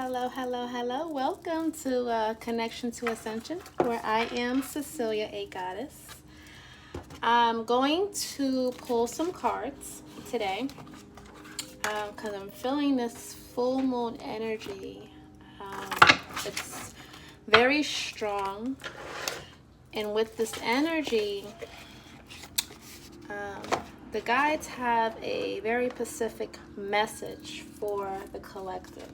Hello. Welcome to Connection to Ascension, where I am CeciliaAgoddess. I'm going to pull some cards today because I'm feeling this full moon energy. It's very strong, and with this energy, the guides have a very specific message for the collective.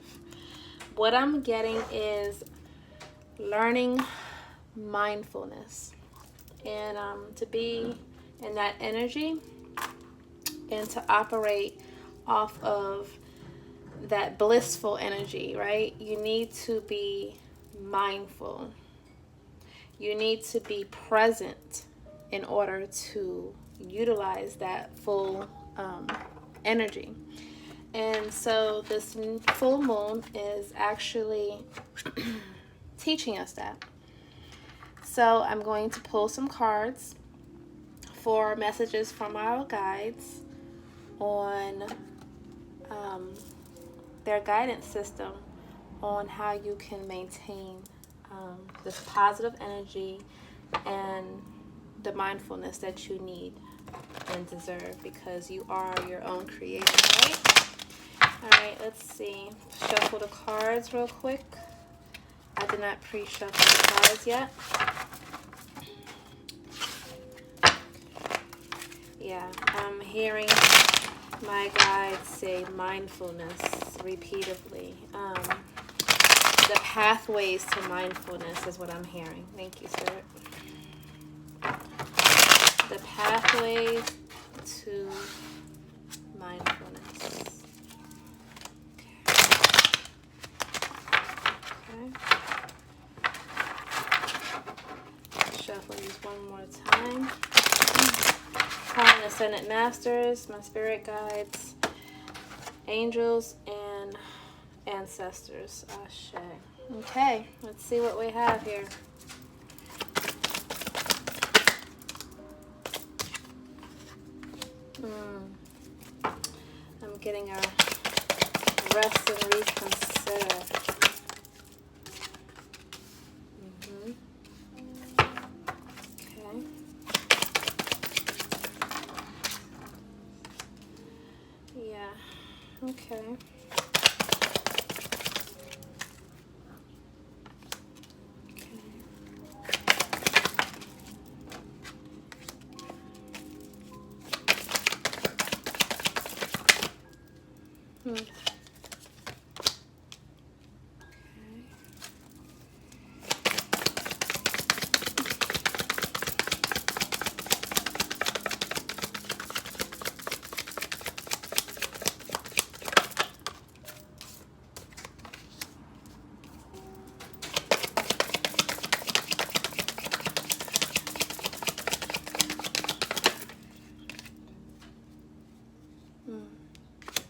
What I'm getting is learning mindfulness and to be in that energy and to operate off of that blissful energy, right? You need to be mindful. You need to be present in order to utilize that full energy. And so this full moon is actually teaching us that. So I'm going to pull some cards for messages from our guides on their guidance system on how you can maintain this positive energy and the mindfulness that you need and deserve, because you are your own creator, right? All right, let's see. Shuffle the cards real quick. I did not pre-shuffle the cards yet. Yeah, I'm hearing my guides say mindfulness repeatedly. The pathways to mindfulness is what I'm hearing. Thank you, Spirit. The pathways to mindfulness. Shuffle these one more time. Calling Ascended Masters, my spirit guides, angels, and ancestors. Ashe. Okay, let's see what we have here. I'm getting a rest and reconsider.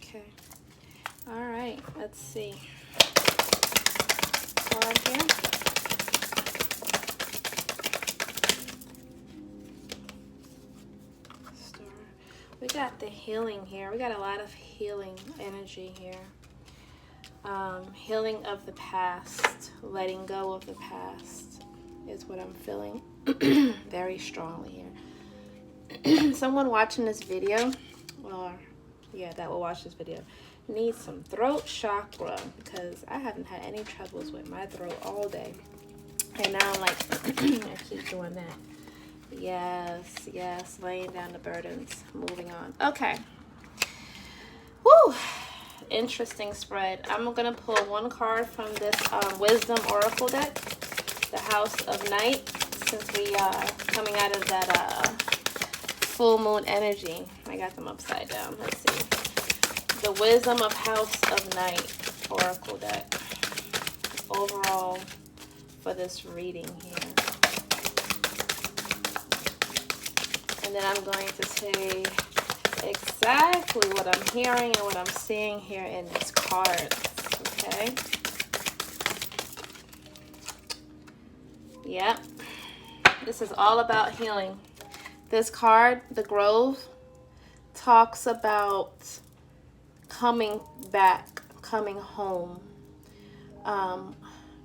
Okay. All right, let's see. Card here. Star. We got the healing here. We got a lot of healing energy here. Healing of the past, letting go of the past is what I'm feeling very strongly here. Someone watching this video, that will watch this video, needs some throat chakra, because I haven't had any troubles with my throat all day. And now I'm like, I keep doing that. Yes, laying down the burdens, moving on. Okay. Woo! Interesting spread. I'm going to pull one card from this Wisdom Oracle deck, the House of Night, since we are coming out of that full moon energy. I got them upside down. Let's see. The Wisdom of House of Night Oracle deck overall for this reading here. And then I'm going to say exactly what I'm hearing and what I'm seeing here in these cards. Okay? Yep. This is all about healing. This card, the Grove, talks about coming back, coming home,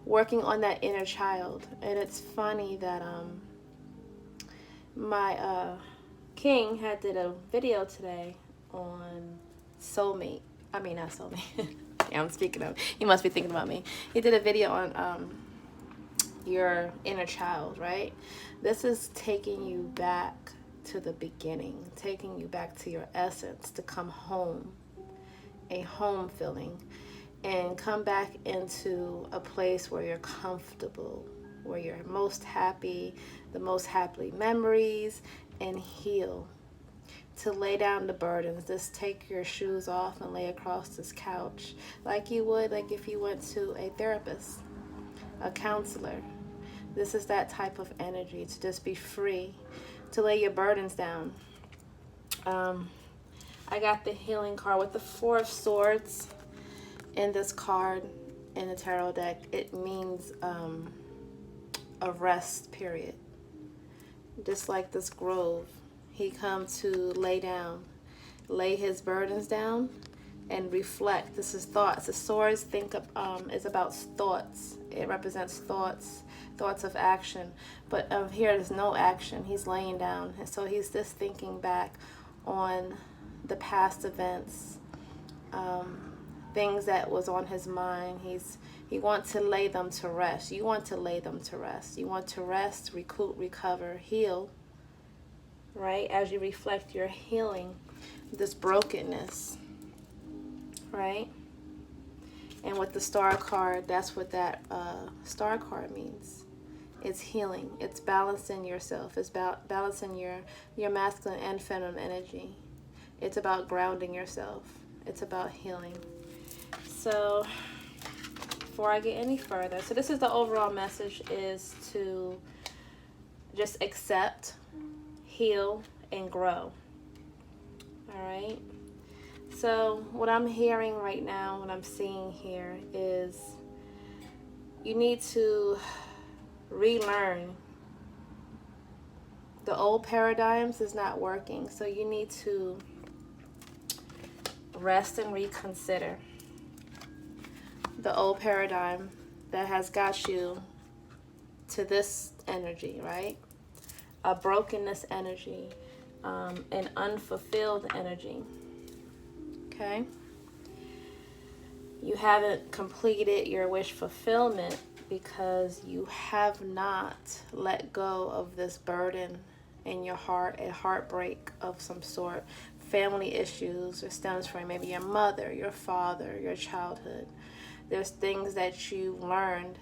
working on that inner child. And it's funny that my king did a video today on soulmate. I mean, not soulmate. Yeah, I'm speaking of. He must be thinking about me. He did a video on your inner child, right? This is taking you back to the beginning, taking you back to your essence, to come home, a home feeling, and come back into a place where you're comfortable, where you're most happy, the most happy memories, and heal. To lay down the burdens. Just take your shoes off and lay across this couch like you would like if you went to a therapist, a counselor. This is that type of energy, to just be free, to lay your burdens down. I got the healing card with the Four of Swords in this card in the tarot deck. It means a rest period. Just like this grove, he come to lay his burdens down and reflect. This is thoughts. The swords is about thoughts. It represents thoughts of action. But here there's no action. He's laying down. And so he's just thinking back on the past events, things that was on his mind. He wants to lay them to rest. You want to lay them to rest. You want to rest, recoup, recover, heal, right? As you reflect your healing, this brokenness, right? And with the star card, that's what that star card means. It's healing. It's balancing yourself. It's balancing your masculine and feminine energy. It's about grounding yourself. It's about healing. So before I get any further, so this is the overall message, is to just accept, heal, and grow. All right. So what I'm hearing right now, what I'm seeing here is you need to relearn. The old paradigms is not working. So you need to rest and reconsider the old paradigm that has got you to this energy, right? A brokenness energy, an unfulfilled energy. Okay? You haven't completed your wish fulfillment because you have not let go of this burden in your heart, a heartbreak of some sort, family issues, or stems from maybe your mother, your father, your childhood. There's things that you learned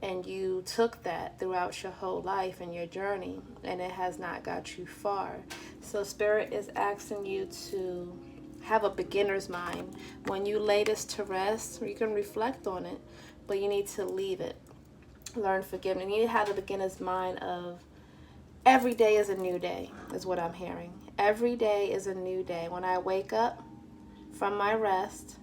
and you took that throughout your whole life and your journey, and it has not got you far. So Spirit is asking you to have a beginner's mind. When you lay this to rest, you can reflect on it, but you need to leave it. Learn forgiveness. You need to have a beginner's mind of every day is a new day, is what I'm hearing. Every day is a new day. When I wake up from my rest,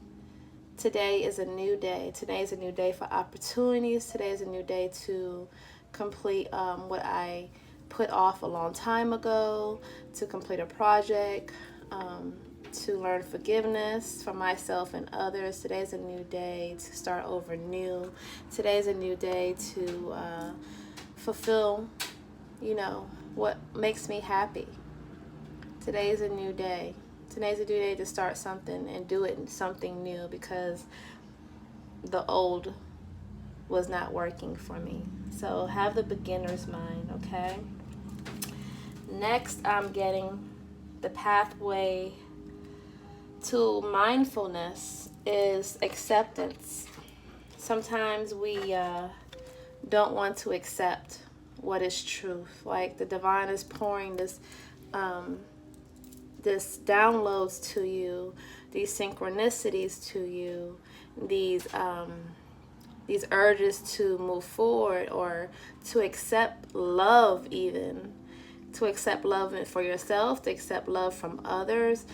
today is a new day. Today is a new day for opportunities. Today is a new day to complete what I put off a long time ago, to complete a project, to learn forgiveness for myself and others. Today's a new day to start over new. Today's a new day to fulfill, what makes me happy. Today's a new day. Today's a new day to start something and do it in something new, because the old was not working for me. So have the beginner's mind, okay? Next, I'm getting the pathway to mindfulness is acceptance. Sometimes we don't want to accept what is truth. Like the divine is pouring this downloads to you, these synchronicities to you, these urges to move forward, or to accept love, even to accept love for yourself, to accept love from others,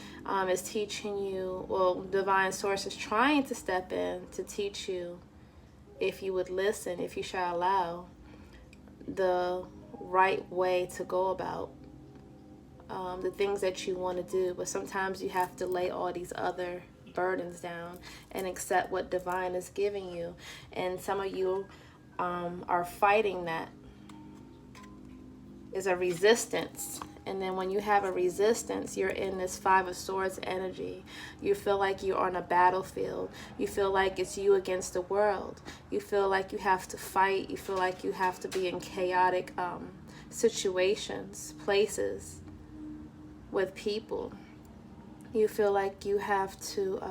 is teaching you, divine source is trying to step in to teach you, if you would listen, if you shall allow, the right way to go about the things that you want to do. But sometimes you have to lay all these other burdens down and accept what divine is giving you. And some of you are fighting that. Is a resistance. And then when you have a resistance, you're in this Five of Swords energy. You feel like you're on a battlefield. You feel like it's you against the world. You feel like you have to fight. You feel like you have to be in chaotic situations, places, with people. You feel like you have to,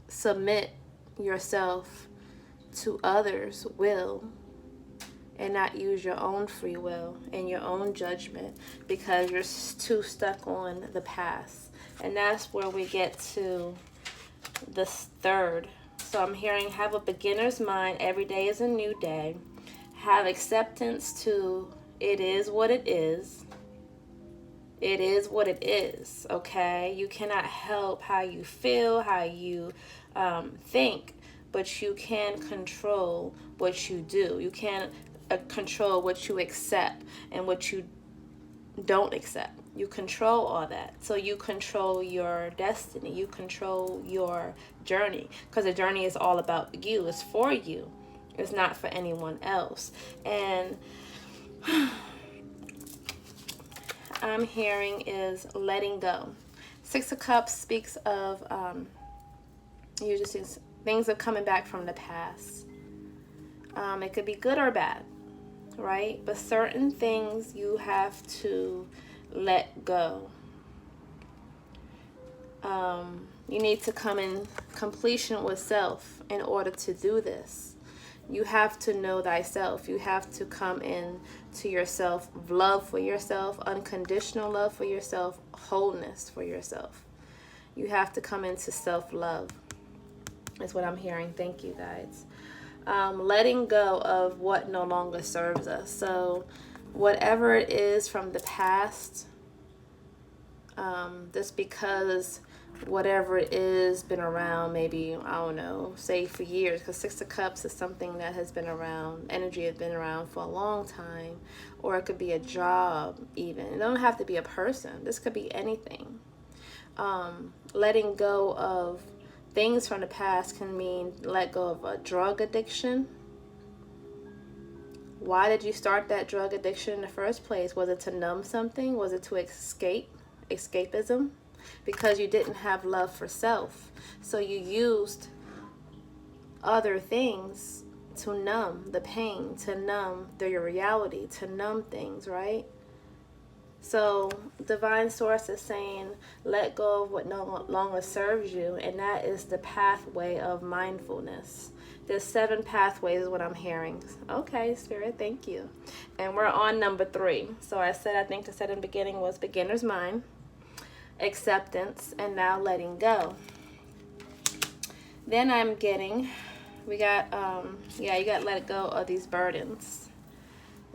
submit yourself to others' will and not use your own free will and your own judgment because you're too stuck on the past. And that's where we get to the third. So I'm hearing, have a beginner's mind. Every day is a new day. Have acceptance to it is what it is. It is what it is, okay? You cannot help how you feel, how you think, but you can control what you do. You can control what you accept and what you don't accept. You control all that. So you control your destiny. You control your journey, because the journey is all about you. It's for you. It's not for anyone else. And I'm hearing is letting go. Six of Cups speaks of usually things are coming back from the past. It could be good or bad, right? But certain things you have to let go. You need to come in completion with self in order to do this. You have to know thyself. You have to come in to yourself, love for yourself, unconditional love for yourself, wholeness for yourself. You have to come into self-love is what I'm hearing. Thank you, guys. Letting go of what no longer serves us. So whatever it is from the past, just because whatever it is been around, maybe, I don't know, say for years, because Six of Cups is something that has been around, energy has been around for a long time, or it could be a job even. It don't have to be a person. This could be anything. Letting go of things from the past can mean let go of a drug addiction. Why did you start that drug addiction in the first place? Was it to numb something? Was it to escapism? Because you didn't have love for self. So you used other things to numb the pain, to numb your reality, to numb things, right? So Divine Source is saying, let go of what no longer serves you, and that is the pathway of mindfulness. There's 7 pathways is what I'm hearing. Okay, Spirit, thank you. And we're on number 3. So I think I said in the beginning was beginner's mind, acceptance, and now letting go. Then I'm getting, you got to let go of these burdens.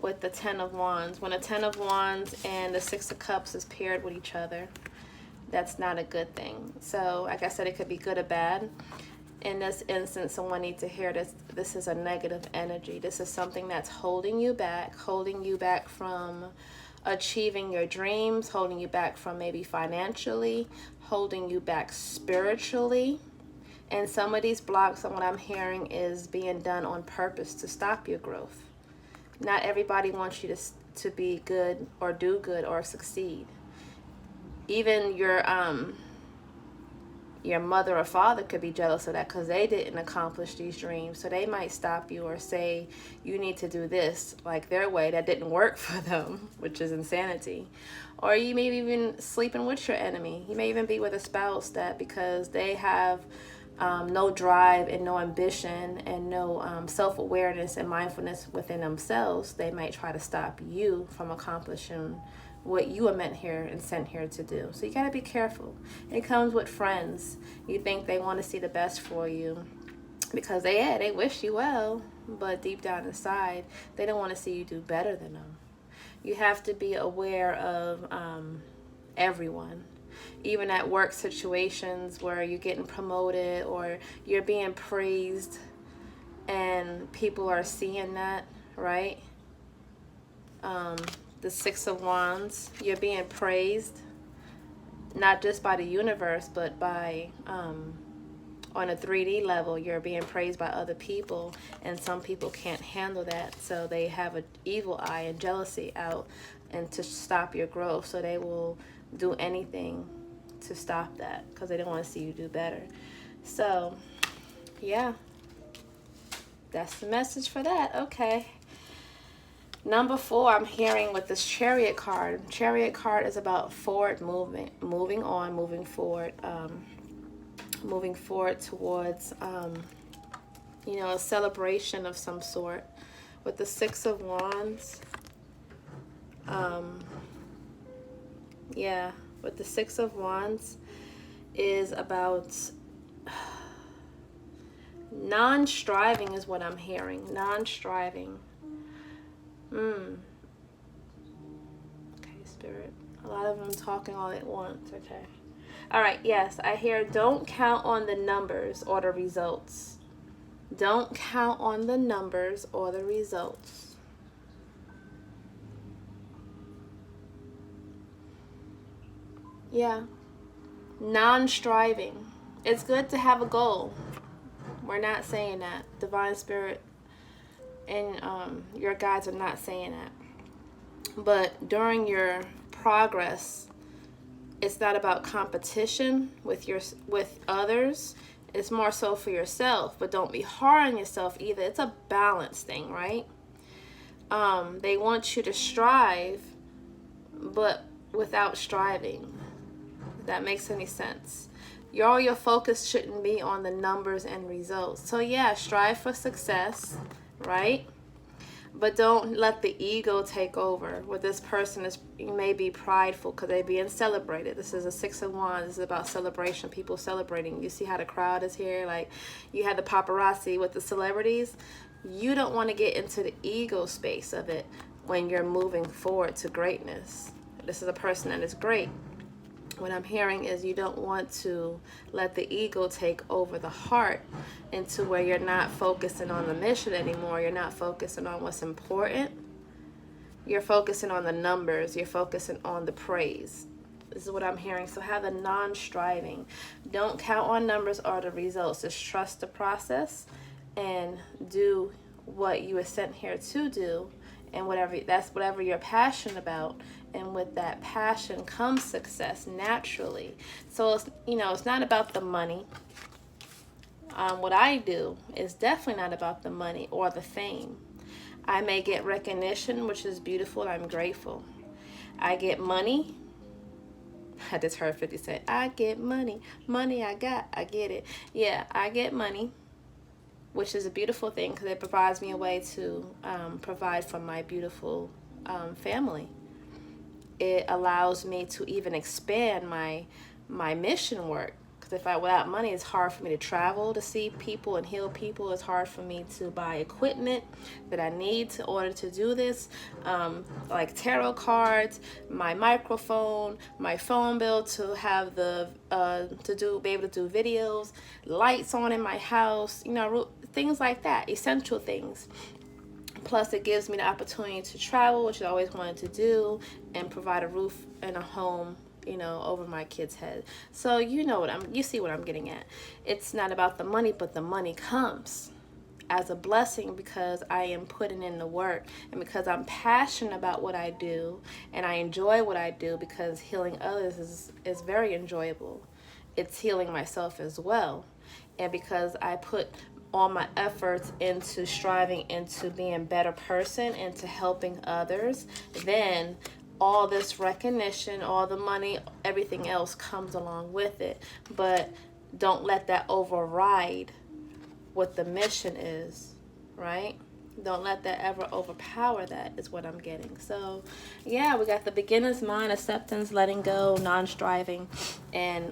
With the 10 of Wands. When a 10 of Wands and the 6 of Cups is paired with each other, that's not a good thing. So, like I said, it could be good or bad. In this instance, someone needs to hear this. This is a negative energy. This is something that's holding you back from achieving your dreams, holding you back from maybe financially, holding you back spiritually. And some of these blocks, what I'm hearing, is being done on purpose to stop your growth. Not everybody wants you to be good or do good or succeed. Even your mother or father could be jealous of that because they didn't accomplish these dreams. So they might stop you or say, you need to do this like their way that didn't work for them, which is insanity. Or you may be even sleeping with your enemy. You may even be with a spouse that because they have no drive and no ambition and no self-awareness and mindfulness within themselves, they might try to stop you from accomplishing what you are meant here and sent here to do. So you got to be careful. It comes with friends. You think they want to see the best for you because they wish you well, but deep down inside, they don't want to see you do better than them. You have to be aware of everyone. Even at work situations where you're getting promoted or you're being praised and people are seeing that, right? The 6 of Wands, you're being praised not just by the universe, but by on a 3D level, you're being praised by other people, and some people can't handle that, so they have an evil eye and jealousy out and to stop your growth, so they will do anything to stop that because they don't want to see you do better. So yeah, that's the message for that. Okay, number 4, I'm hearing with this Chariot card. Chariot card is about forward movement, moving on, moving forward, moving forward towards you know, a celebration of some sort. With the 6 of Wands, yeah, with the 6 of Wands is about non-striving is what I'm hearing. Non-striving. Okay, Spirit. A lot of them talking all at once. Okay. All right, yes, I hear don't count on the numbers or the results. Don't count on the numbers or the results. Yeah. Non-striving. It's good to have a goal. We're not saying that. Divine Spirit and your guides are not saying that. But during your progress, it's not about competition with others. It's more so for yourself, but don't be hard on yourself either. It's a balance thing, right? They want you to strive, but without striving. If that makes any sense. All your focus shouldn't be on the numbers and results. So yeah, strive for success, right? But don't let the ego take over. With this person, you may be prideful because they're being celebrated. This is a 6 of Wands. This is about celebration, people celebrating. You see how the crowd is here? Like, you had the paparazzi with the celebrities. You don't want to get into the ego space of it when you're moving forward to greatness. This is a person that is great. What I'm hearing is you don't want to let the ego take over the heart into where you're not focusing on the mission anymore. You're not focusing on what's important. You're focusing on the numbers. You're focusing on the praise. This is what I'm hearing. So have a non-striving. Don't count on numbers or the results. Just trust the process and do what you were sent here to do, and whatever you're passionate about. And with that passion comes success naturally. So it's, you know, it's not about the money. What I do is definitely not about the money or the fame. I may get recognition, which is beautiful. I'm grateful. I get money. I just heard 50 say, I get money. Money I get it. Yeah, I get money, which is a beautiful thing because it provides me a way to provide for my beautiful family. It allows me to even expand my mission work. Because without money, it's hard for me to travel to see people and heal people. It's hard for me to buy equipment that I need in order to do this, like tarot cards, my microphone, my phone bill to have be able to do videos, lights on in my house, you know, things like that, essential things. Plus, it gives me the opportunity to travel, which I always wanted to do, and provide a roof and a home, you know, over my kids' head. So you see what I'm getting at. It's not about the money, but the money comes as a blessing because I am putting in the work and because I'm passionate about what I do and I enjoy what I do, because healing others is very enjoyable. It's healing myself as well. And because I put all my efforts into striving into being a better person, into helping others, then all this recognition, all the money, everything else comes along with it. But don't let that override what the mission is, right? Don't let that ever overpower that, is what I'm getting. So yeah, we got the beginner's mind, acceptance, letting go, non-striving, and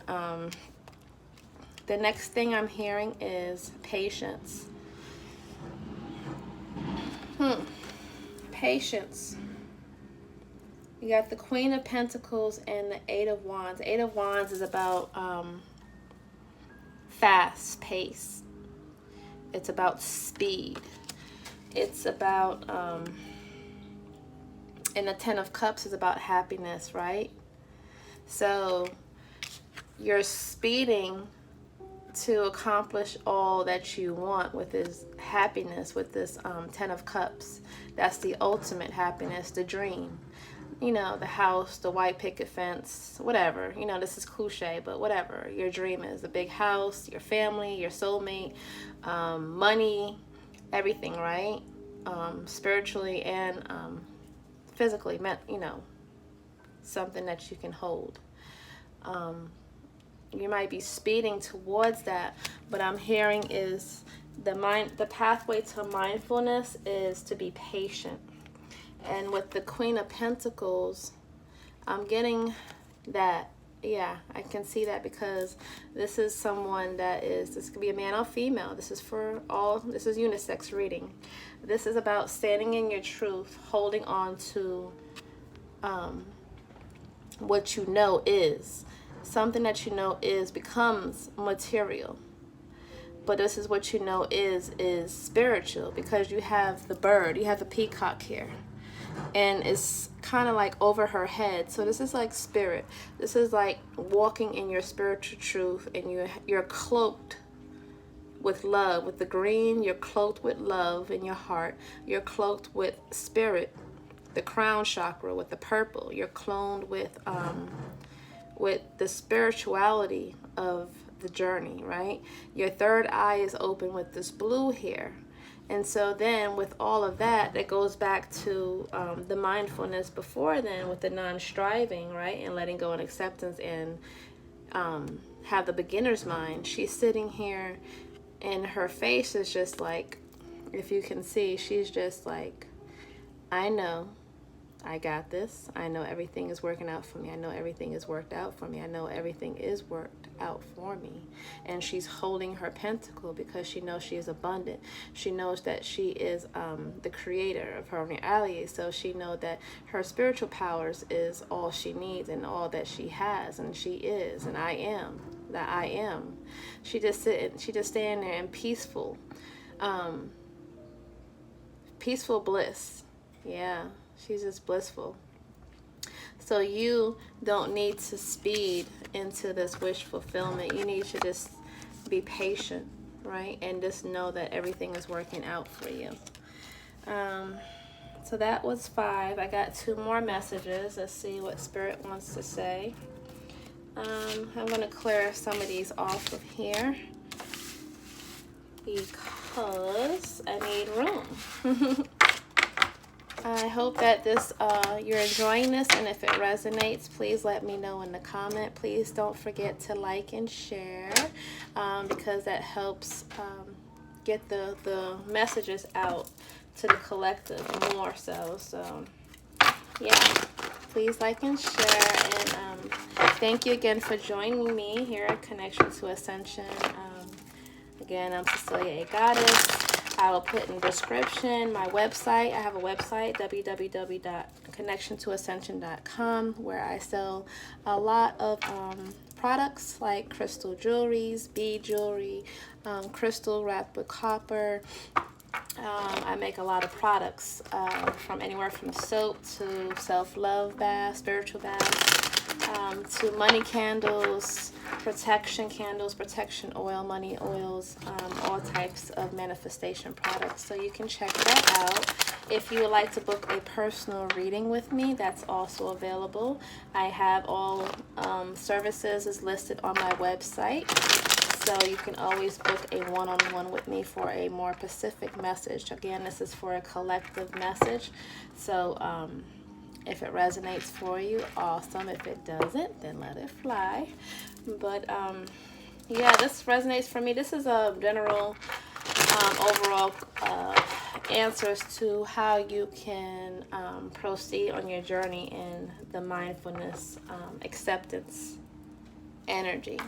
the next thing I'm hearing is patience. Patience. You got the Queen of Pentacles and the 8 of Wands. 8 of Wands is about fast pace. It's about speed. It's about, and the 10 of Cups is about happiness, right? So you're speeding to accomplish all that you want with this happiness, with this 10 of Cups. That's the ultimate happiness, the dream. You know, the house, the white picket fence, whatever. You know, this is cliche, but whatever your dream is. The big house, your family, your soulmate, money, everything, right? Spiritually and physically, you know, something that you can hold. You might be speeding towards that, but I'm hearing is the pathway to mindfulness is to be patient. And with the Queen of Pentacles, I'm getting that. Yeah, I can see that, because this is someone that is, this could be a man or female. This is for all, this is unisex reading. This is about standing in your truth, holding on to what you know is. Something that you know is becomes material. But this is what you know is spiritual, because you have the bird, you have the peacock here. And it's kind of like over her head. So this is like spirit. This is like walking in your spiritual truth, and you're cloaked with love. With the green, you're cloaked with love in your heart. You're cloaked with spirit, the crown chakra. With the purple, you're cloned with the spirituality of the journey, right? Your third eye is open with this blue here. And so then with all of that, that goes back to the mindfulness before then, with the non-striving, right? And letting go and acceptance, and have the beginner's mind. She's sitting here and her face is just like, if you can see, she's just like, I know, I got this. I know everything is working out for me. I know everything is worked out for me. I know everything is worked out for me. And she's holding her pentacle because she knows she is abundant. She knows that she is the creator of her reality. So she knows that her spiritual powers is all she needs and all that she has. And she is. And I am. That I am. She just standing there in peaceful bliss. Yeah. She's just blissful. So you don't need to speed into this wish fulfillment. You need to just be patient, right? And just know that everything is working out for you. So that was 5. I got 2 more messages. Let's see what Spirit wants to say. I'm going to clear some of these off of here, because I need room. I hope that this you're enjoying this, and if it resonates, please let me know in the comment. Please don't forget to like and share, because that helps get the messages out to the collective more so. So yeah, please like and share, and thank you again for joining me here at Connection to Ascension. Again, I'm CeciliaAgoddess. I will put in the description my website. I have a website, www.connectiontoascension.com, where I sell a lot of products like crystal jewelries, bead jewelry, crystal wrapped with copper. I make a lot of products from anywhere from soap to self-love baths, spiritual baths, to money candles, protection candles, protection oil, money oils, all types of manifestation products. So you can check that out. If you would like to book a personal reading with me, that's also available. I have all services is listed on my website. So you can always book a one-on-one with me for a more specific message. Again, this is for a collective message. So if it resonates for you, awesome. If it doesn't, then let it fly. But yeah, this resonates for me. This is a general overall answers to how you can proceed on your journey in the mindfulness acceptance energy.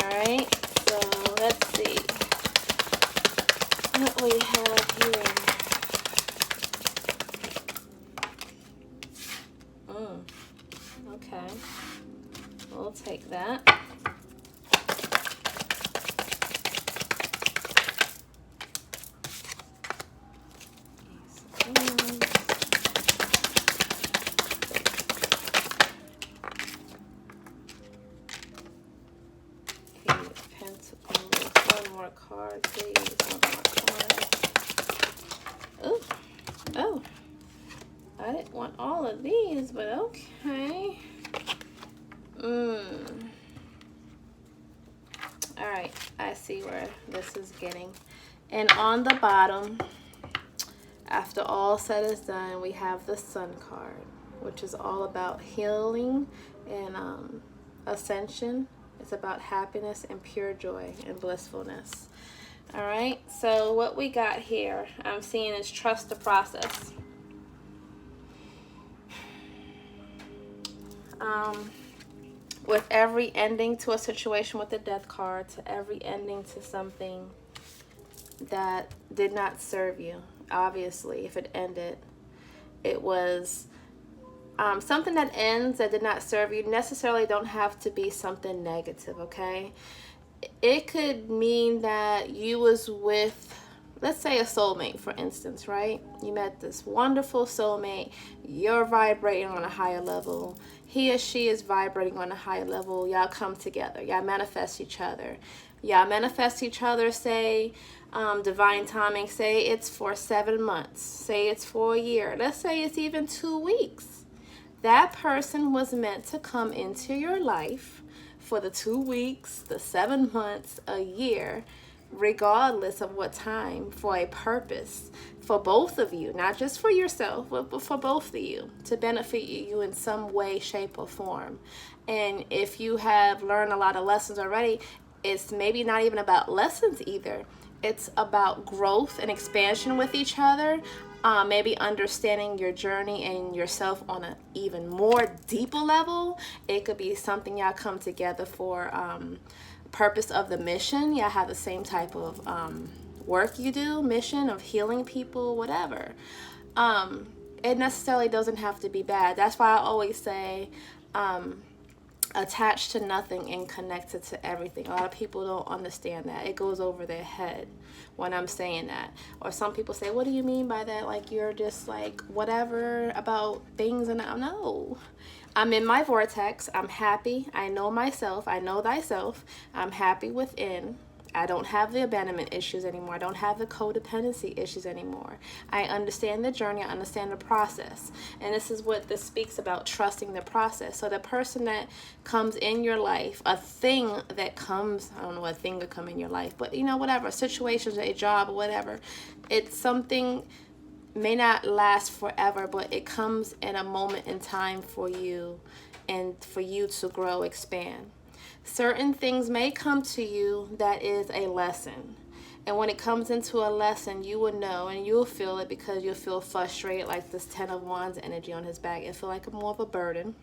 All right, so let's see what we have here. Okay, we'll take that. card, please. One more card. Oh, I didn't want all of these, but okay. All right, I see where this is getting. And on the bottom, after all said is done, we have the Sun card, which is all about healing and ascension. It's about happiness and pure joy and blissfulness. All right, so what we got here, I'm seeing is trust the process. With every ending to a situation with the Death card, to every ending to something that did not serve you, obviously, if it ended, it was something that ends that did not serve you. Necessarily don't have to be something negative, okay? It could mean that you was with, let's say, a soulmate, for instance, right? You met this wonderful soulmate. You're vibrating on a higher level. He or she is vibrating on a higher level. Y'all come together. Y'all manifest each other. Y'all manifest each other, say, divine timing, say it's for 7 months. Say it's for a year. Let's say it's even 2 weeks. That person was meant to come into your life for the 2 weeks, the 7 months, a year, regardless of what time, for a purpose, for both of you, not just for yourself, but for both of you, to benefit you in some way, shape, or form. And if you have learned a lot of lessons already, it's maybe not even about lessons either. It's about growth and expansion with each other. Maybe understanding your journey and yourself on an even more deeper level. It could be something y'all come together for purpose of the mission. Y'all have the same type of work you do, mission of healing people, whatever. It necessarily doesn't have to be bad. That's why I always say attached to nothing and connected to everything. A lot of people don't understand that. It goes over their head when I'm saying that. Or some people say, what do you mean by that? Like you're just like whatever about things, and I don't know. I'm in my vortex. I'm happy. I know myself. I know thyself. I'm happy within. I don't have the abandonment issues anymore. I don't have the codependency issues anymore. I understand the journey. I understand the process. And this is what this speaks about, trusting the process. So the person that comes in your life, a thing that comes, I don't know what thing would come in your life, but you know, whatever, situations, a job, whatever, it's something may not last forever, but it comes in a moment in time for you and for you to grow, expand. Certain things may come to you that is a lesson. And when it comes into a lesson, you will know and you'll feel it because you'll feel frustrated, like this 10 of Wands energy on his back. It feel like more of a burden.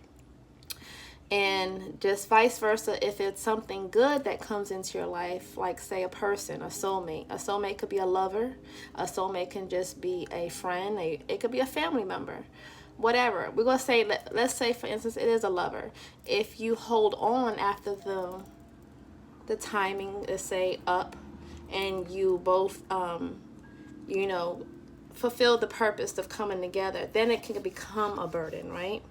And just vice versa, if it's something good that comes into your life, like say a person, a soulmate. A soulmate could be a lover. A soulmate can just be a friend. It could be a family member. Whatever. We're going to say, let's say, for instance, it is a lover. If you hold on after the timing is, say, up, and you both, you know, fulfill the purpose of coming together, then it can become a burden, right?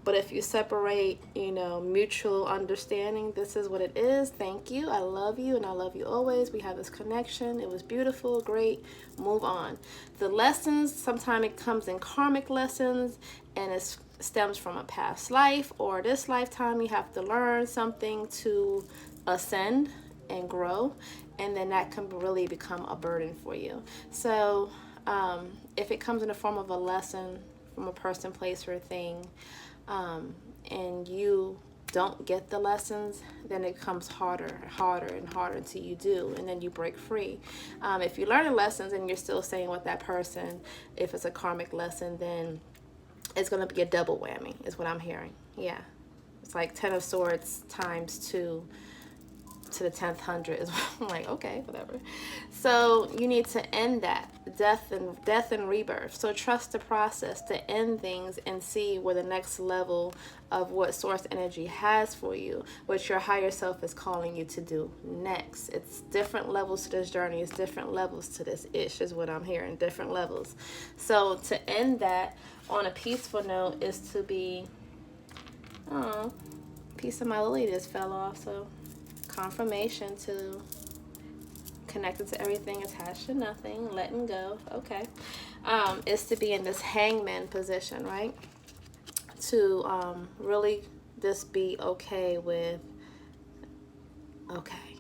But if you separate, you know, mutual understanding, this is what it is. Thank you. I love you and I love you always. We have this connection. It was beautiful. Great. Move on. The lessons, sometimes it comes in karmic lessons and it stems from a past life or this lifetime. You have to learn something to ascend and grow. And then that can really become a burden for you. So if it comes in the form of a lesson from a person, place, or thing, and you don't get the lessons, then it becomes harder and harder until you do, and then you break free. If you learn the lessons and you're still staying with that person, if it's a karmic lesson, then it's going to be a double whammy is what I'm hearing. Yeah, it's like 10 of Swords times 2 to the 10th hundred is I'm like, okay, whatever. So you need to end that death and rebirth. So trust the process to end things and see where the next level of what source energy has for you, what your higher self is calling you to do next. It's different levels to this journey. It's different levels to this ish is what I'm hearing, different levels. So to end that on a peaceful note is to be, oh, piece of my lily just fell off. So confirmation to connected to everything, attached to nothing, letting go. Okay. Is to be in this hangman position, right? To really just be okay with, okay,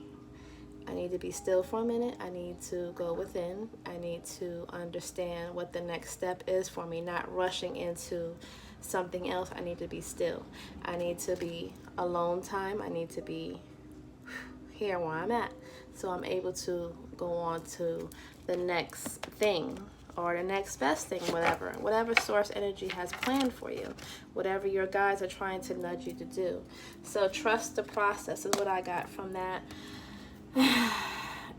I need to be still for a minute. I need to go within. I need to understand what the next step is for me, not rushing into something else. I need to be still. I need to be alone time. I need to be here where I'm at, so I'm able to go on to the next thing or the next best thing, whatever source energy has planned for you, whatever your guides are trying to nudge you to do. So trust the process is what I got from that.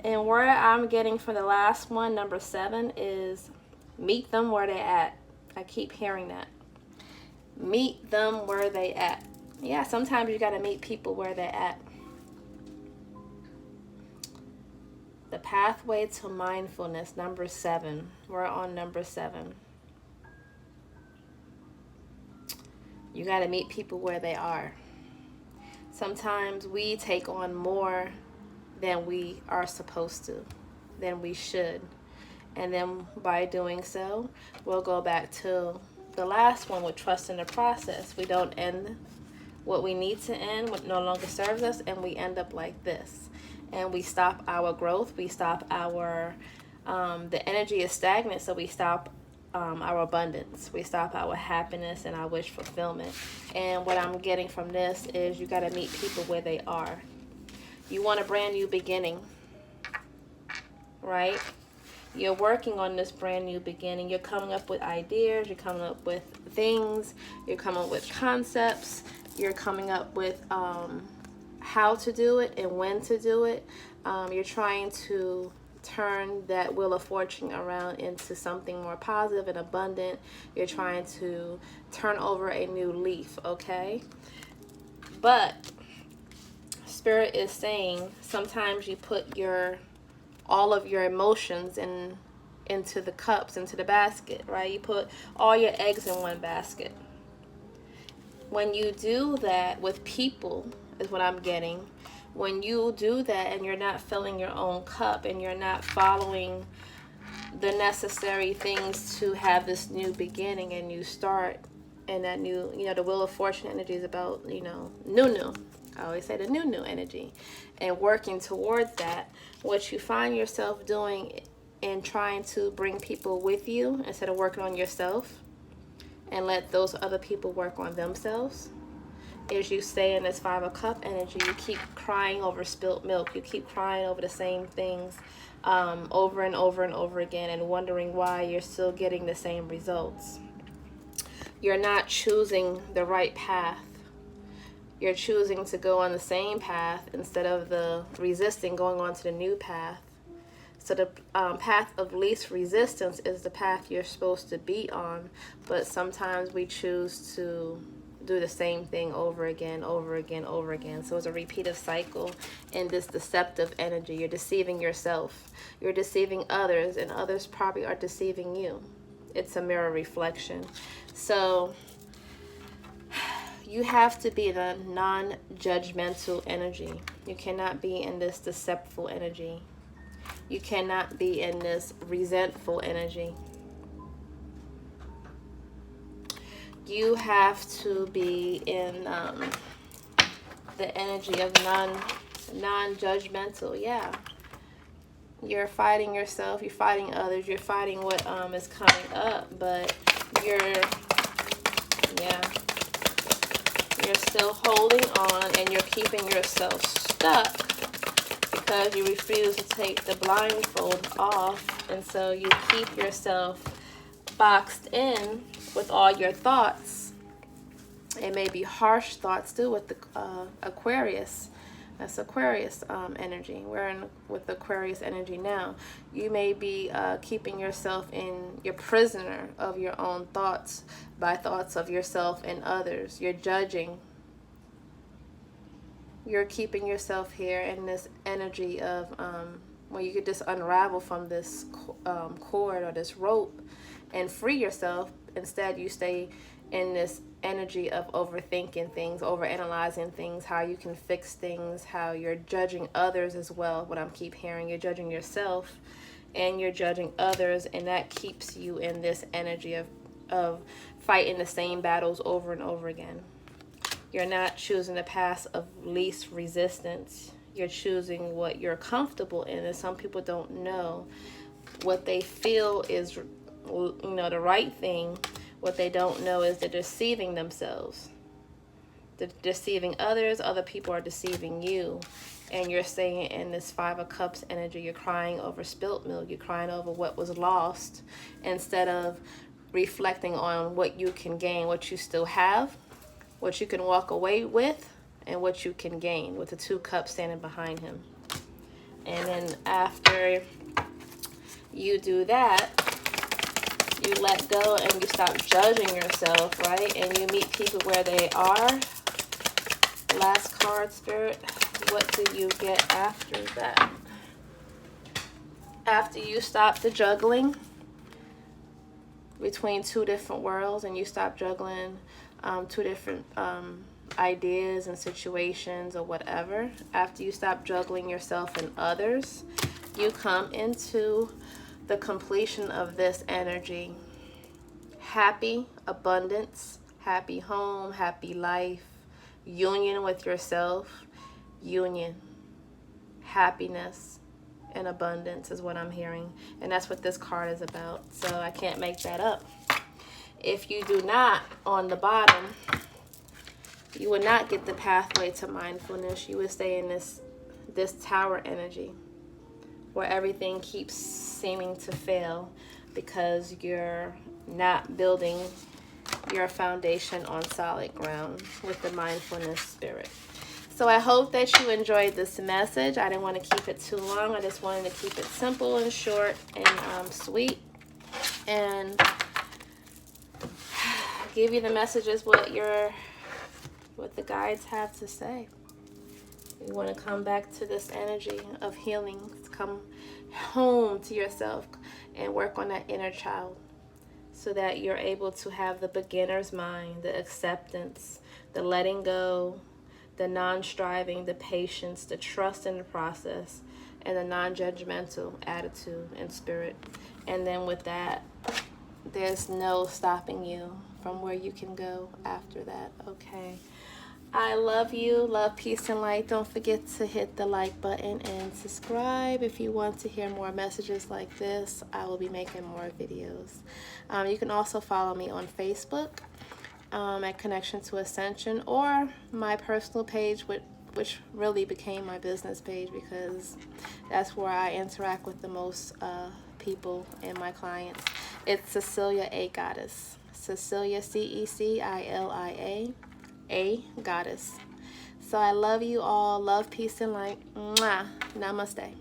And where I'm getting from the last one, number 7, is meet them where they at. I keep hearing that. Meet them where they at. Yeah, sometimes you got to meet people where they're at. The pathway to mindfulness, number 7. We're on number 7. You got to meet people where they are. Sometimes we take on more than we are supposed to, than we should. And then by doing so, we'll go back to the last one with trust in the process. We don't end what we need to end, what no longer serves us, and we end up like this. And we stop our growth, we stop our, the energy is stagnant, so we stop our abundance, we stop our happiness and our wish fulfillment. And what I'm getting from this is you got to meet people where they are. You want a brand new beginning, right? You're working on this brand new beginning. You're coming up with ideas. You're coming up with things. You're coming up with concepts. You're coming up with how to do it and when to do it. You're trying to turn that wheel of fortune around into something more positive and abundant. You're trying to turn over a new leaf, okay? But Spirit is saying sometimes you put all of your emotions into the cups, into the basket, right? You put all your eggs in one basket. When you do that with people, is what I'm getting. When you do that and you're not filling your own cup and you're not following the necessary things to have this new beginning, and you start, and that new, the wheel of fortune energy is about, new. I always say the new energy, and working towards that. What you find yourself doing and trying to bring people with you instead of working on yourself and let those other people work on themselves, is you stay in this 5 of Cup energy. You keep crying over spilt milk. You keep crying over the same things over and over and over again, and wondering why you're still getting the same results. You're not choosing the right path. You're choosing to go on the same path instead of the resisting going on to the new path. So the path of least resistance is the path you're supposed to be on, but sometimes we choose to do the same thing over again. So it's a repeated cycle in this deceptive energy. You're deceiving yourself. You're deceiving others, and others probably are deceiving you. It's a mirror reflection. So you have to be in a non-judgmental energy. You cannot be in this deceptive energy. You cannot be in this resentful energy. You have to be in the energy of non-judgmental. Yeah. You're fighting yourself. You're fighting others. You're fighting what is coming up. But you're still holding on, and you're keeping yourself stuck because you refuse to take the blindfold off. And so you keep yourself boxed in with all your thoughts. It may be harsh thoughts too with the Aquarius. That's Aquarius energy. We're in with Aquarius energy now. You may be keeping yourself in, you're prisoner of your own thoughts by thoughts of yourself and others. You're judging. You're keeping yourself here in this energy of where you could just unravel from this cord or this rope and free yourself. Instead, you stay in this energy of overthinking things, overanalyzing things, how you can fix things, how you're judging others as well. What I'm keep hearing, you're judging yourself and you're judging others, and that keeps you in this energy of fighting the same battles over and over again. You're not choosing the path of least resistance. You're choosing what you're comfortable in, and some people don't know what they feel is, the right thing. What they don't know is they're deceiving themselves. They're deceiving others. Other people are deceiving you. And you're staying in this Five of Cups energy. You're crying over spilt milk. You're crying over what was lost instead of reflecting on what you can gain, what you still have, what you can walk away with, and what you can gain with the 2 cups standing behind him. And then after you do that, you let go and you stop judging yourself, right? And you meet people where they are. Last card, Spirit. What do you get after that? After you stop the juggling between 2 different worlds, and you stop juggling 2 different ideas and situations or whatever, after you stop juggling yourself and others, you come into the completion of this energy. Happy abundance, happy home, happy life, union with yourself, union, happiness, and abundance is what I'm hearing. And that's what this card is about. So I can't make that up. If you do not, on the bottom, you would not get the pathway to mindfulness. You would stay in this tower energy where everything keeps seeming to fail because you're not building your foundation on solid ground with the mindfulness spirit. So I hope that you enjoyed this message. I didn't want to keep it too long. I just wanted to keep it simple and short and sweet, and give you the messages what the guides have to say. You want to come back to this energy of healing, come home to yourself and work on that inner child so that you're able to have the beginner's mind, the acceptance, the letting go, the non-striving, the patience, the trust in the process, and the non-judgmental attitude and spirit. And then with that, there's no stopping you from where you can go after that, okay? I love you. Love, peace, and light. Don't forget to hit the like button and subscribe if you want to hear more messages like this. I will be making more videos. You can also follow me on Facebook at Connection to Ascension, or my personal page, which really became my business page because that's where I interact with the most people and my clients. It's CeciliaAgoddess. Cecilia, CeciliaA, Goddess. So I love you all. Love, peace, and light. Mwah. Namaste.